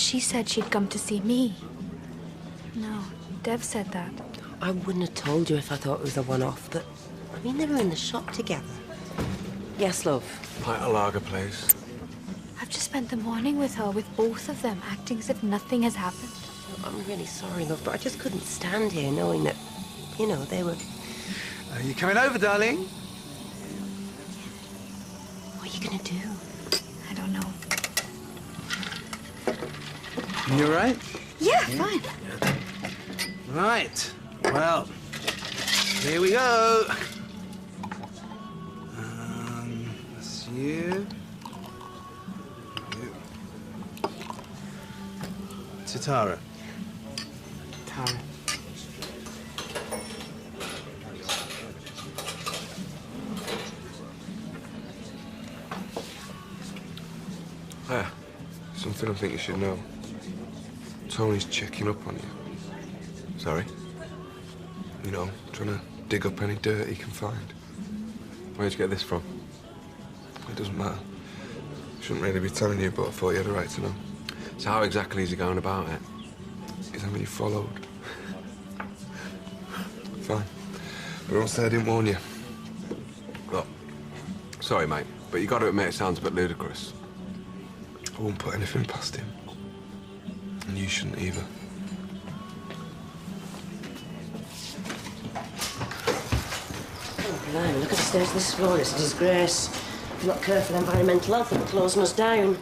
she said she'd come to see me. No, Dev said that. I wouldn't have told you if I thought it was a one-off, but, I mean, they were in the shop together. Yes, love? Like a lager place. I've just spent the morning with her, with both of them, acting as if nothing has happened. I'm really sorry, love, but I just couldn't stand here knowing that, you know, they were... Are you coming over, darling? What are you gonna do? I don't know. You all right? Yeah, fine. Right. Well, here we go. That's you. To Tara. Tara. Something I think you should know. Tony's checking up on you. Sorry? You know, trying to dig up any dirt he can find. Where'd you get this from? It doesn't matter. Shouldn't really be telling you, but I thought you had a right to know. So how exactly is he going about it? Is having you followed? Fine. But don't say I didn't warn you. Look, sorry, mate, but you got to admit it sounds a bit ludicrous. I won't put anything past him. And you shouldn't either. Oh, blimey, look at the state of this floor. It's a disgrace. If you're not careful, environmental health will be closing us down.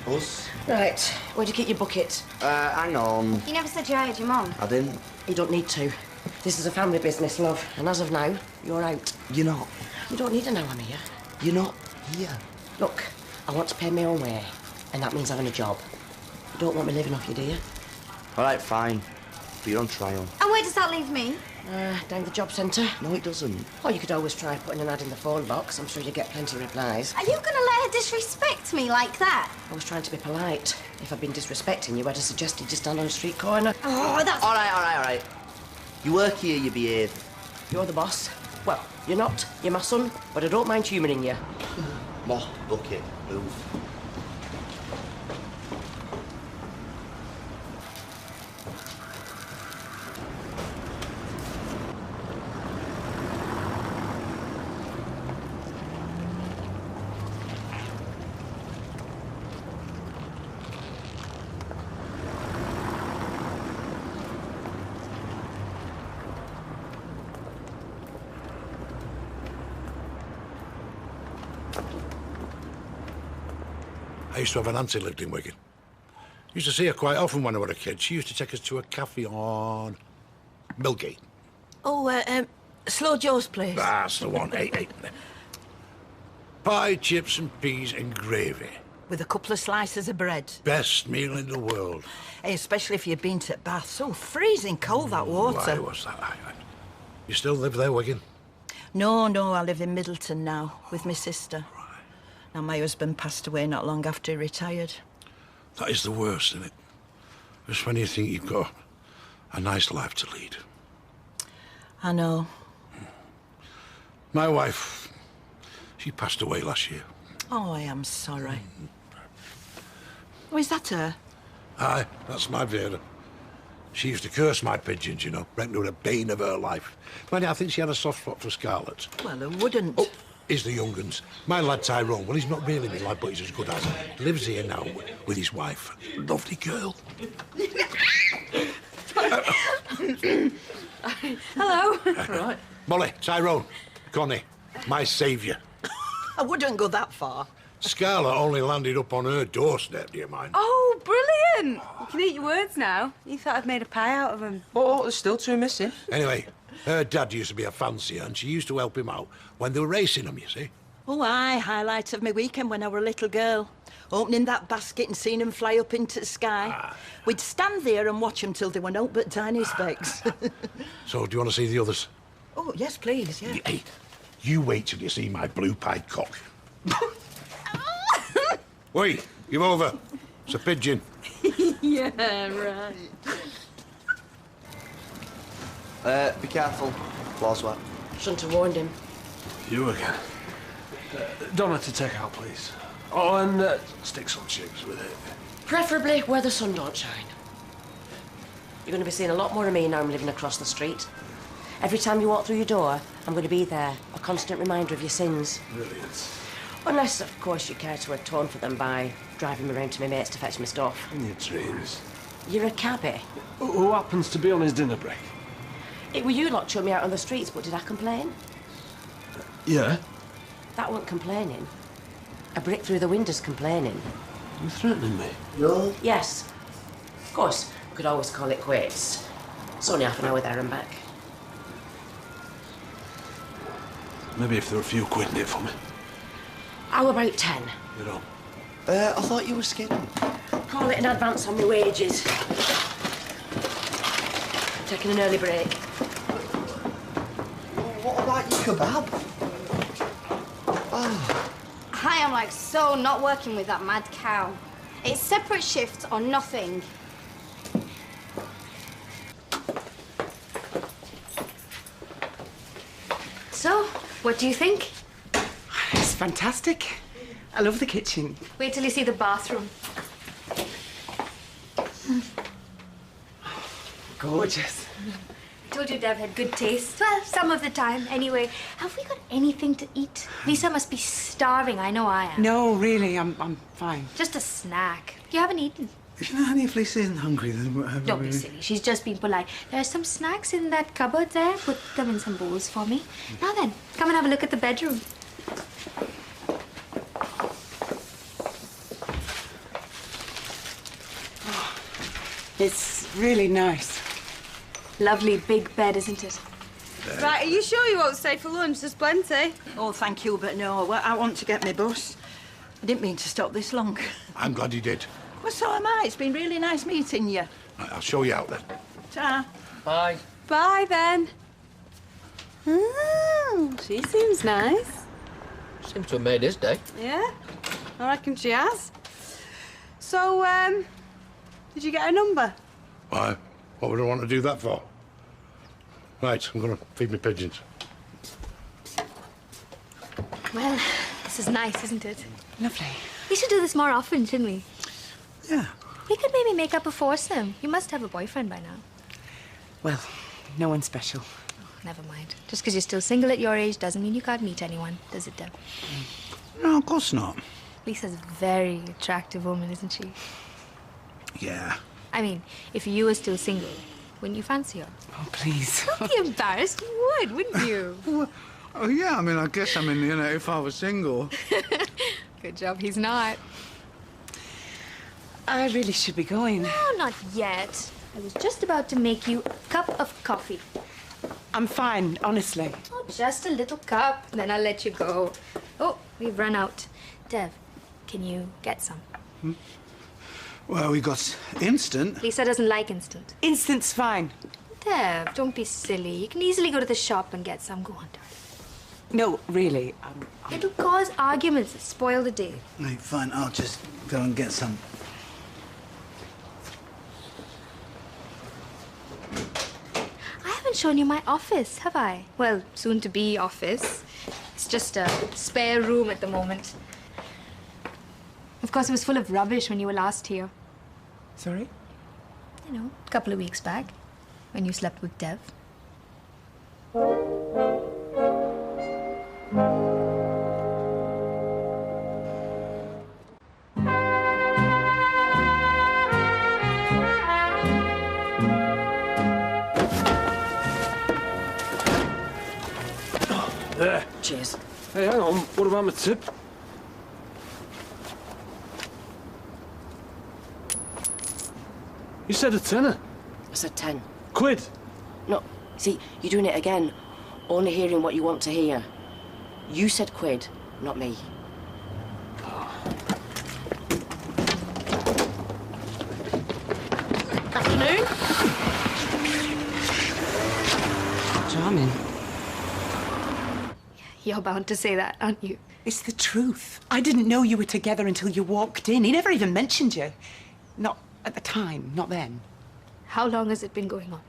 Us? Right, where'd you keep your bucket? Hang on. You never said you hired your mum. I didn't. You don't need to. This is a family business, love. And as of now, you're out. You're not. You don't need to know I'm here. You're not here. Look, I want to pay my own way, and that means having a job. You don't want me living off you, do you? All right, fine. But you're on trial. And where does that leave me? Down the job centre. No, it doesn't. Or you could always try putting an ad in the phone box. I'm sure you'd get plenty of replies. Are you going to let her disrespect me like that? I was trying to be polite. If I'd been disrespecting you, I'd have suggested you stand on a street corner. Oh, that's... All right. You work here, you behave. You're the boss. Well, you're not. You're my son, but I don't mind humouring you. Moth, bucket, move. I used to have an auntie who lived in Wigan. Used to see her quite often when I was a kid. She used to take us to a cafe on Millgate. Oh, Slow Joe's place. That's the one. Hey. Pie, chips and peas and gravy. With a couple of slices of bread. Best meal in the world. Hey, especially if you've been to Bath. So freezing cold, that water. Why was that? You still live there, Wigan? No, I live in Middleton now, with my sister. Now, my husband passed away not long after he retired. That is the worst, isn't it? Just when you think you've got a nice life to lead. I know. My wife, she passed away last year. Oh, I am sorry. Oh, is that her? Aye, that's my Vera. She used to curse my pigeons, you know. Reckoned her a bane of her life. But I think she had a soft spot for scarlet. Well, who wouldn't? Oh, he's the young uns. My lad Tyrone, well, he's not really my lad, but he's as good as. Lives here now with his wife. Lovely girl. Hello. Right. Molly, Tyrone, Connie, my saviour. I wouldn't go that far. Scarlet only landed up on her doorstep, do you mind? Oh, brilliant! You can eat your words now. You thought I'd made a pie out of them. Oh, there's still two missing. Anyway, her dad used to be a fancier, and she used to help him out when they were racing them, you see. Oh, aye, highlight of my weekend when I were a little girl. Opening that basket and seeing them fly up into the sky. We'd stand there and watch them till they were out but tiny specks. So, do you want to see the others? Oh, yes, please, yeah. Hey, you wait till you see my blue-pied cock. Wait, give over. It's a pigeon. Yeah, right. Be careful. Floor's wet. Shouldn't have warned him. You again. Donna to take out, please. Oh, and stick some chips with it. Preferably where the sun don't shine. You're going to be seeing a lot more of me now I'm living across the street. Every time you walk through your door, I'm going to be there, a constant reminder of your sins. Brilliant. Unless, of course, you care to atone for them by driving me round to my mates to fetch me stuff. In your dreams. You're a cabbie. Who happens to be on his dinner break? It were you lot showed me out on the streets, but did I complain? Yeah? That wasn't complaining. A brick through the window's complaining. You threatening me? No. Yes. Of course, we could always call it quits. It's only half an hour there and back. Maybe if there were a few quid in it for me. How about 10? You know. I thought you were skidding. Call it an advance on my wages. Taking an early break. What about your kebab? I am like so not working with that mad cow. It's separate shifts or nothing. So, what do you think? It's fantastic. I love the kitchen. Wait till you see the bathroom. Gorgeous. Told you Dev had good taste. Well, some of the time. Anyway, have we got anything to eat? Lisa must be starving. I know I am. No, really, I'm fine. Just a snack. You haven't eaten. If honey, if Lisa isn't hungry, then whatever. Don't be silly. She's just being polite. There are some snacks in that cupboard there. Put them in some bowls for me. Now then, come and have a look at the bedroom. It's really nice. Lovely big bed, isn't it? Right, are you sure you won't stay for lunch? There's plenty. Oh, thank you, but no. Well, I want to get my bus. I didn't mean to stop this long. I'm glad you did. Well, so am I. It's been really nice meeting you. Right, I'll show you out then. Ta. Bye. Bye, then. Oh, she seems nice. Seems to have made his day. Yeah, I reckon she has. So, did you get her number? Why? What would I want to do that for? Right, I'm going to feed my pigeons. Well, this is nice, isn't it? Lovely. We should do this more often, shouldn't we? Yeah. We could maybe make up a foursome. You must have a boyfriend by now. Well, no one special. Oh, never mind. Just because you're still single at your age doesn't mean you can't meet anyone, does it, Deb? No, of course not. Lisa's a very attractive woman, isn't she? Yeah. I mean, if you were still single, wouldn't you fancy her? Oh, please. Don't be embarrassed. You would, wouldn't you? Oh, yeah, I mean, I guess, if I was single. Good job he's not. I really should be going. No, not yet. I was just about to make you a cup of coffee. I'm fine, honestly. Oh, just a little cup, then I'll let you go. Oh, we've run out. Dev, can you get some? Well, we got instant. Lisa doesn't like instant. Instant's fine. Dev, don't be silly. You can easily go to the shop and get some. Go on, darling. No, really. It'll cause arguments that spoil the day. Right, fine, I'll just go and get some. I haven't shown you my office, have I? Well, soon to be office. It's just a spare room at the moment. Of course, it was full of rubbish when you were last here. Sorry? You know, a couple of weeks back, when you slept with Dev. There. Cheers. Hey, hang on. What about my tip? You said a tenner. I said 10. Quid. No, see, you're doing it again. Only hearing what you want to hear. You said quid, not me. Afternoon. Charming. You're bound to say that, aren't you? It's the truth. I didn't know you were together until you walked in. He never even mentioned you. Not at the time, not then. How long has it been going on?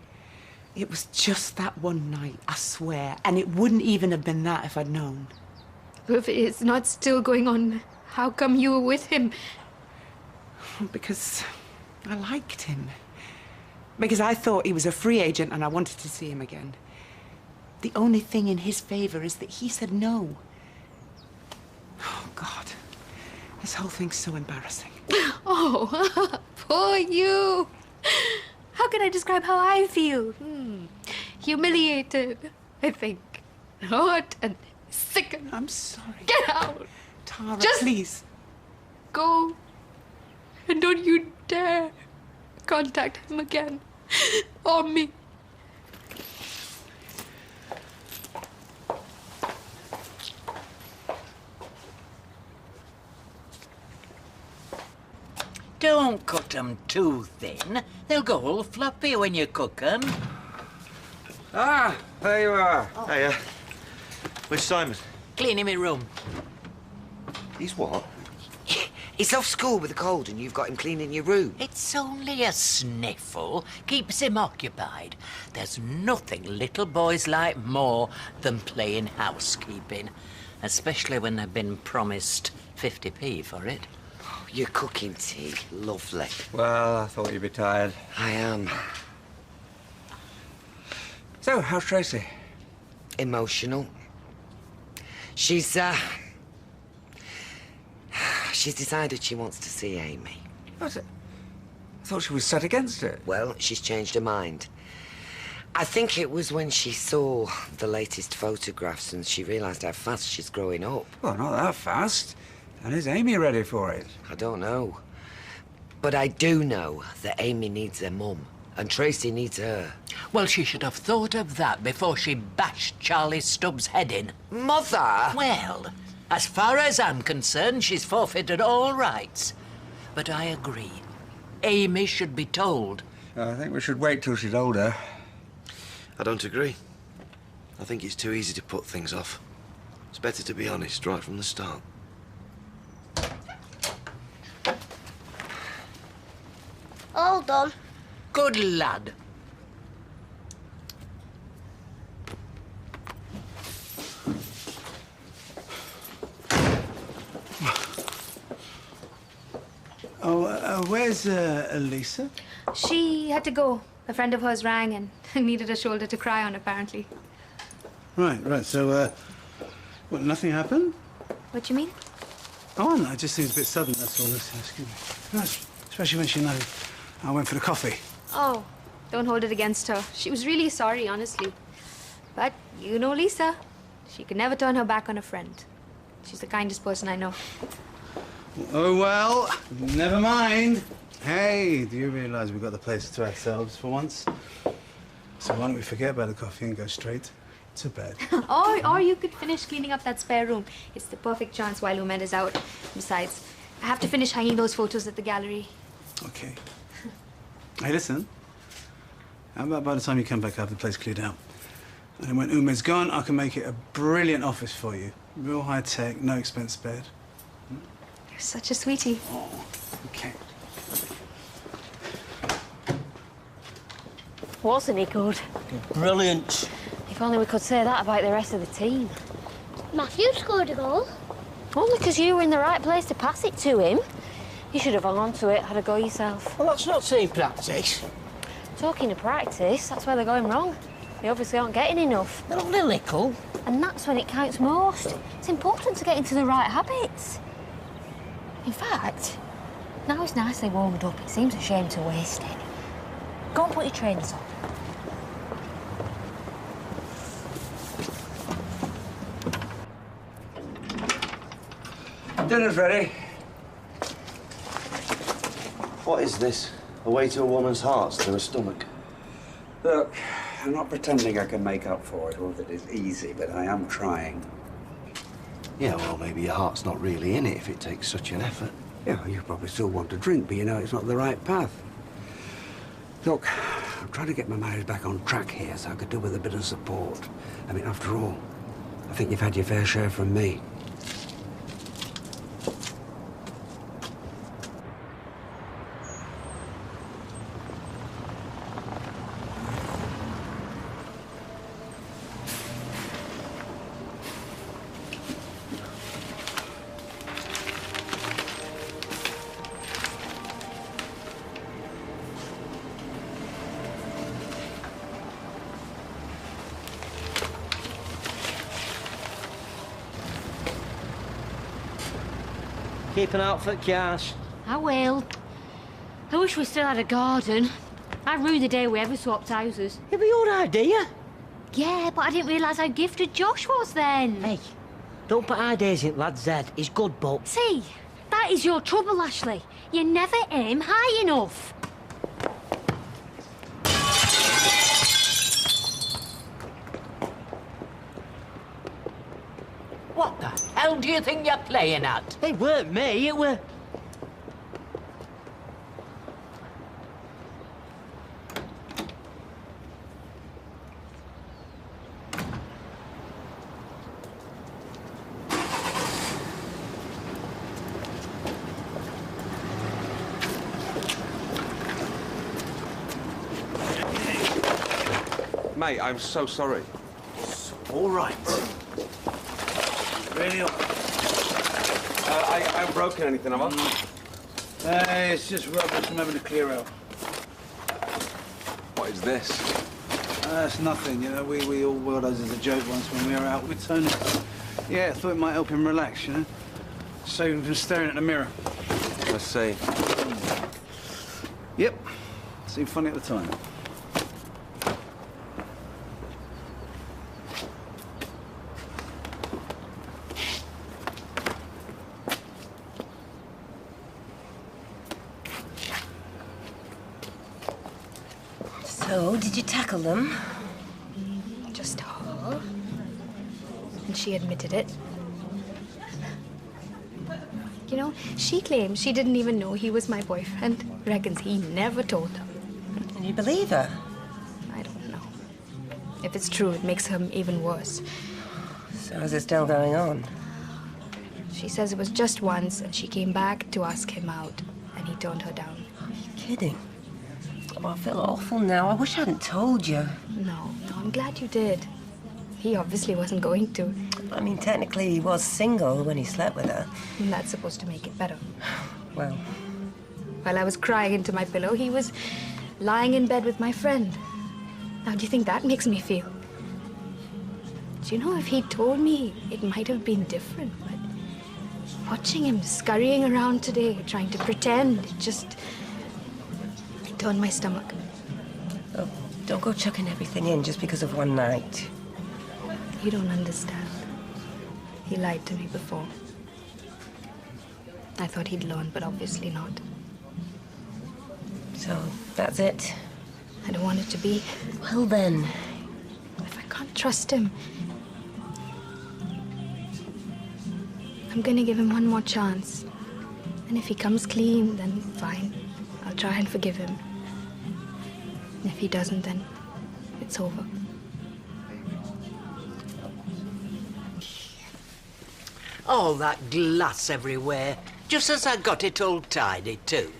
It was just that one night, I swear. And it wouldn't even have been that if I'd known. If it's not still going on, how come you were with him? Because I liked him. Because I thought he was a free agent and I wanted to see him again. The only thing in his favor is that he said no. Oh, God. This whole thing's so embarrassing. Oh, poor you. How can I describe how I feel? Humiliated, I think. Hurt and sickened. I'm sorry. Get out. Tara, Just please. Go. And don't you dare contact him again. Or me. Don't cut them too thin. They'll go all floppy when you cook them. Ah, there you are. Oh. Hey, where's Simon? Cleaning my room. He's what? He's off school with a cold and you've got him cleaning your room. It's only a sniffle. Keeps him occupied. There's nothing little boys like more than playing housekeeping. Especially when they've been promised 50p for it. Oh, you're cooking tea. Lovely. Well, I thought you'd be tired. I am. So, how's Tracy? Emotional. She's decided she wants to see Amy. What's it? I thought she was set against it. Well, she's changed her mind. I think it was when she saw the latest photographs and she realised how fast she's growing up. Well, not that fast. And is Amy ready for it? I don't know. But I do know that Amy needs her mum and Tracy needs her. Well, she should have thought of that before she bashed Charlie Stubbs' head in. Mother! Well, as far as I'm concerned, she's forfeited all rights. But I agree. Amy should be told. I think we should wait till she's older. I don't agree. I think it's too easy to put things off. It's better to be honest right from the start. All done. Good lad. Oh, where's Lisa? She had to go. A friend of hers rang and needed a shoulder to cry on, apparently. Right. So, what, nothing happened? What do you mean? Oh, no, it just seems a bit sudden, that's all. Excuse me. No, especially when she knows I went for the coffee. Oh, don't hold it against her. She was really sorry, honestly. But you know Lisa. She could never turn her back on a friend. She's the kindest person I know. Oh, well, never mind. Hey, do you realise we've got the place to ourselves for once? So why don't we forget about the coffee and go straight to bed? or you could finish cleaning up that spare room. It's the perfect chance while Umed is out. Besides, I have to finish hanging those photos at the gallery. Okay. Hey, listen. How about by the time you come back, I have the place cleared out? And then when Umed's gone, I can make it a brilliant office for you. Real high-tech, no expense spared. You're such a sweetie. Oh, okay. Wasn't he good? Brilliant. If only we could say that about the rest of the team. Matthew scored a goal. Only because you were in the right place to pass it to him. You should have hung on to it, had a go yourself. Well, that's not team practice. Talking of practice, that's where they're going wrong. They obviously aren't getting enough. They're only little. And that's when it counts most. It's important to get into the right habits. In fact, now it's nicely warmed up, it seems a shame to waste it. Go and put your trainers on. Dinner's ready. What is this? A way to a woman's heart through her stomach? Look, I'm not pretending I can make up for it or that it's easy, but I am trying. Yeah, well, maybe your heart's not really in it if it takes such an effort. Yeah, you probably still want to drink, but you know it's not the right path. Look, I'm trying to get my marriage back on track here so I could do with a bit of support. I mean, after all, I think you've had your fair share from me. Keep an eye out for cash. I will. I wish we still had a garden. I'd ruin the day we ever swapped houses. It'd be your idea. Yeah, but I didn't realise how gifted Josh was then. Hey, don't put ideas in lad's head. He's good, but... See, that is your trouble, Ashley. You never aim high enough. What the hell do you think you're playing at? It weren't me, it were... Mate, I'm so sorry. All right. Really? I haven't broken anything, have I? Hey, it's just rubbish I'm having to clear out. What is this? It's nothing, you know. We all were those as a joke once when we were out with Tony. Yeah, I thought it might help him relax, you know. Save him from staring at the mirror. Let's see. Yep. Seemed funny at the time. So, did you tackle them? Just her. And she admitted it. You know, she claims she didn't even know he was my boyfriend. Reckons he never told her. And you believe her? I don't know. If it's true, it makes him even worse. So is it still going on? She says it was just once, and she came back to ask him out, and he turned her down. Are you kidding? Oh, I feel awful now. I wish I hadn't told you. No, I'm glad you did. He obviously wasn't going to. I mean, technically he was single when he slept with her. And that's supposed to make it better. Well... While I was crying into my pillow, he was lying in bed with my friend. How do you think that makes me feel? Do you know, if he'd told me, it might have been different, but watching him scurrying around today, trying to pretend, it turned my stomach. Oh, don't go chucking everything in just because of one night. You don't understand. He lied to me before. I thought he'd learn, but obviously not. So, that's it? I don't want it to be. Well then. If I can't trust him, I'm gonna give him one more chance. And if he comes clean, then fine. I'll try and forgive him. And if he doesn't, then it's over. All that glass everywhere, just as I got it all tidy, too.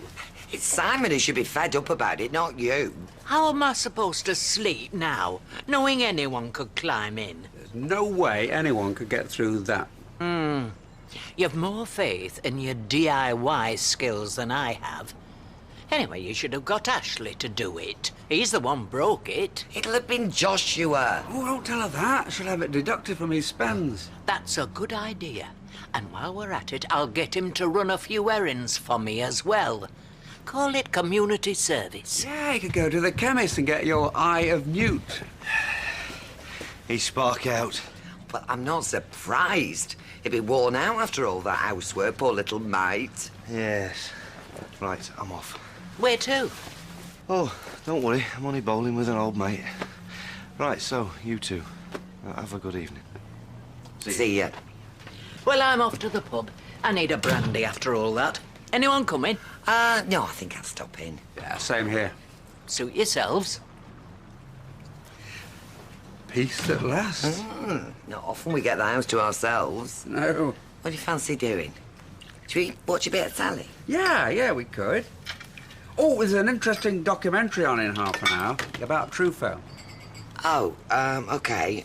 It's Simon who should be fed up about it, not you. How am I supposed to sleep now, knowing anyone could climb in? There's no way anyone could get through that. You've more faith in your DIY skills than I have. Anyway, you should have got Ashley to do it. He's the one broke it. It'll have been Joshua. Oh, don't tell her that. She'll have it deducted from his spends. That's a good idea. And while we're at it, I'll get him to run a few errands for me as well. Call it community service. Yeah, you could go to the chemist and get your eye of newt. He's spark out. Well, I'm not surprised. He'd be worn out after all that housework, poor little mate. Yes. Right, I'm off. Where to? Oh, don't worry. I'm only bowling with an old mate. Right, so, you two. Have a good evening. See ya. Well, I'm off to the pub. I need a brandy after all that. Anyone coming? No, I think I'll stop in. Yeah, same here. Suit yourselves. Peace at last. Not often we get the house to ourselves. No. What do you fancy doing? Should we watch a bit of telly? Yeah, we could. Oh, there's an interesting documentary on in half an hour about Truffaut. Oh, okay.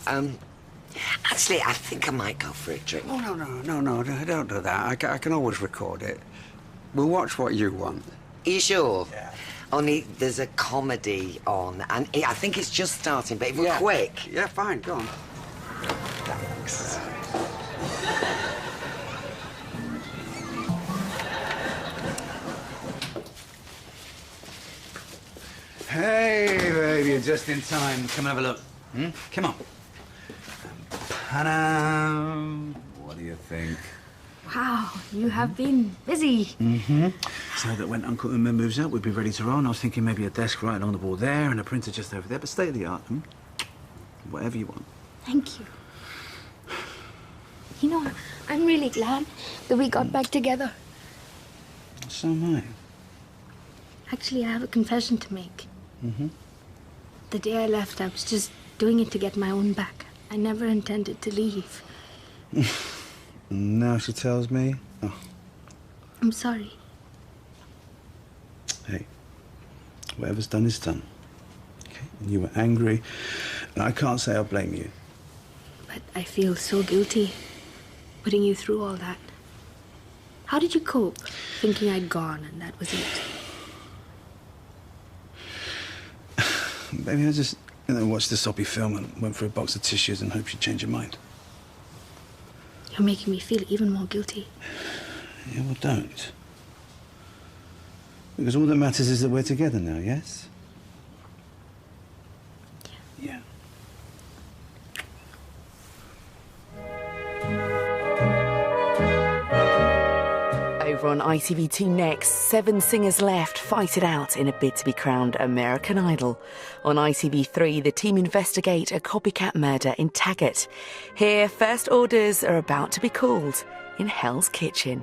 Actually, I think I might go for a drink. Oh, no, don't do that. I can always record it. We'll watch what you want. Are you sure? Yeah. Only there's a comedy on, and I think it's just starting, but if we're quick... Yeah, fine, go on. Thanks. Hey, baby, you're just in time. Come and have a look. Come on. Panam. What do you think? Wow, you have been busy. So that when Uncle Uma moves out, we'd be ready to roll. And I was thinking maybe a desk right along the wall there and a printer just over there, but state of the art. Whatever you want. Thank you. You know, I'm really glad that we got back together. So am I. Actually, I have a confession to make. The day I left, I was just doing it to get my own back. I never intended to leave. Now she tells me. Oh, I'm sorry. hey, whatever's done is done. Okay? And you were angry, and I can't say I blame you. But I feel so guilty putting you through all that. How did you cope, thinking I'd gone and that was it? Maybe I just, watched the soppy film and went for a box of tissues and hoped she'd change her mind. You're making me feel even more guilty. Yeah, well, don't. Because all that matters is that we're together now, yes? Yeah. Over on ITV2 next, 7 singers left fight it out in a bid to be crowned American Idol. On ITV3, the team investigate a copycat murder in Taggart. Here, first orders are about to be called in Hell's Kitchen.